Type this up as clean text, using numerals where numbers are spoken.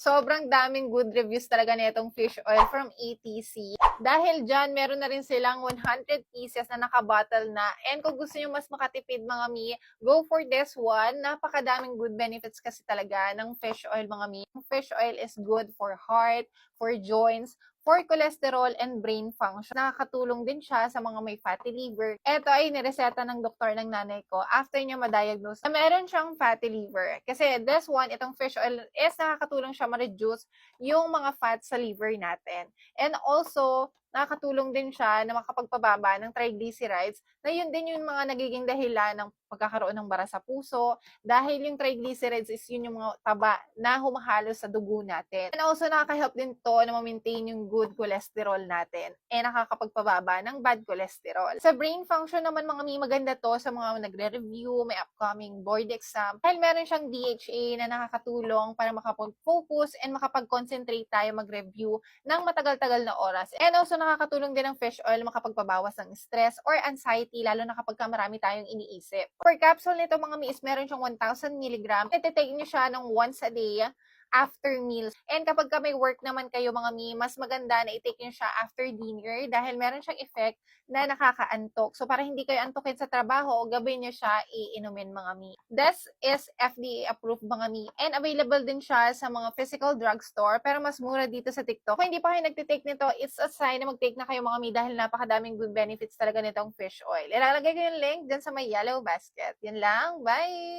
Sobrang daming good reviews talaga nitong fish oil from ATC. Dahil dyan, meron na rin silang 100 pieces na naka-bottle na. And kung gusto nyo mas makatipid mga mi, go for this one. Napakadaming good benefits kasi talaga ng fish oil mga mi. Fish oil is good for heart, for joints, for cholesterol and brain function. Nakakatulong din siya sa mga may fatty liver. Ito ay nireseta ng doktor ng nanay ko after niya ma-diagnose na meron siyang fatty liver. Kasi this one, itong fish oil is nakakatulong siya ma-reduce yung mga fat sa liver natin. And also, nakakatulong din siya na makapagpababa ng triglycerides na yun din yung mga nagiging dahilan ng pagkakaroon ng bara sa puso dahil yung triglycerides is yun yung mga taba na humahalo sa dugo natin. And also, nakaka-help din to na ma-maintain yung good cholesterol natin and nakakapagpababa ng bad cholesterol. Sa brain function naman mga mi, maganda to sa mga nagre-review, may upcoming board exam. Dahil meron siyang DHA na nakakatulong para makapag-focus and makapag-concentrate tayo mag-review ng matagal-tagal na oras. And also, nakakatulong din ng fish oil makapagpabawas ng stress or anxiety, lalo na kapag marami tayong iniisip. Per capsule nito mga mi is meron siyang 1,000 mg. Iti-take nyo siya ng once a day after meals. And kapag may work naman kayo mga mi, mas maganda na i-take nyo siya after dinner dahil meron siyang effect na nakakaantok. So para hindi kayo antukin sa trabaho, gabi nyo siya iinumin mga mi. This is FDA approved mga mi and available din siya sa mga physical drugstore pero mas mura dito sa TikTok. Kung hindi pa kayo nagtitake nito, it's a sign na mag-take na kayo mga mi dahil napakadaming good benefits talaga nitong fish oil. Ilalagay ko yung link dyan sa may yellow basket. Yun lang. Bye!